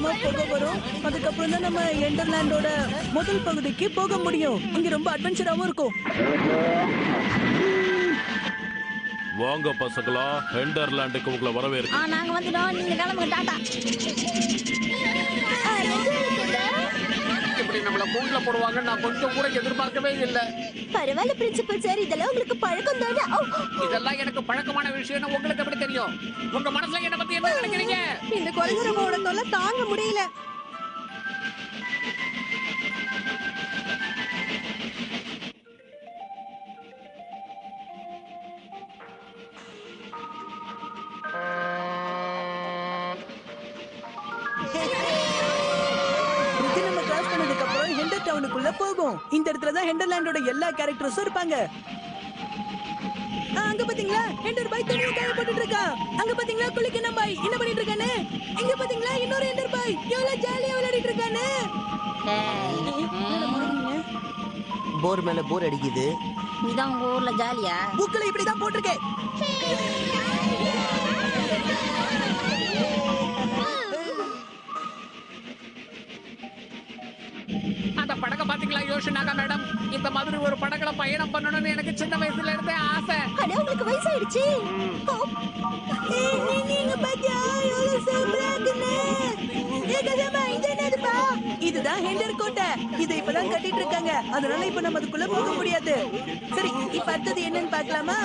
கொஞ்சமா புகை வரும். அதுக்கப்புறம் தான் நம்ம எண்டர்லாண்டோட முதல் பகுதிக்கு போக முடியும். இங்க ரொம்ப அட்வென்ச்சராவும் இருக்கும். வாங்க பசங்களா, ஹெண்டர்லாண்டுக்கு உங்களை வரவேற்க. நாங்க வந்துட்டோம், நீங்க கிளம்புங்க, டாடா. இப்படி நம்மள கூண்டுல போடுவாங்க நான் கொஞ்சம் கூட எதிர்பார்க்கவே இல்லை. பரவாயில்ல பிரின்சிபல் சார், இதெல்லாம் உங்களுக்கு பழக்கம் தானே? இதெல்லாம் எனக்கு பழக்கமான விஷயம்னு உங்களுக்கு எப்படி தெரியும்? உங்க மனசுல என்ன பத்தி என்ன நினைக்கிறீங்க? இந்த கொலைஞரோட தொல்லை தாங்க முடியல. நம்ம கிராஸ் பண்ணதுக்கு அப்புறம் ஹெண்டர் டவுனுக்குள்ள போகும். இந்த இடத்துல தான் ஹெண்டர்லாண்டோட எல்லா கேரக்டர்ஸும் இருப்பாங்க. அங்க பாத்தீங்களா ஹெண்டர் பாய் துணியை காய போட்டுட்டு இருக்கான். அங்க பாத்தீங்களா குளிக்கணும் பாய் என்ன பண்ணிட்டு இருக்கானே. இங்க பாத்தீங்களா இன்னொரு ஹெண்டர் பாய் எவ்வளவு ஜாலியா விளையாடிட்டு இருக்கானே. போர் மேல போர் அடிக்குது. இதான் உங்க ஊர்ல ஜாலியா? புக்ல இப்படிதான் போட்டிருக்கேன். அந்த படக பாத்தீங்களா யோசனாக்கா மேடம்? இந்த மாதிரி ஒரு படகுல பயணம் பண்ணணும்னு எனக்கு சின்ன வயசுல இருந்தே ஆசை. அட உங்களுக்கு வயசாயிடுச்சு. நீங்க பாத்தியா எவ்வளவு சூப்பரா இருக்குன்னு. ஏகதமா இது என்னதுப்பா? இதுதான் ஹெண்டர் கோட்டை. இதை இப்பதான் கட்டிட்டு இருக்காங்க. அதனால இப்ப நம்ம அதுக்குள்ள போக முடியாது. சரி இப்ப அடுத்தது என்னன்னு பார்க்கலாமா?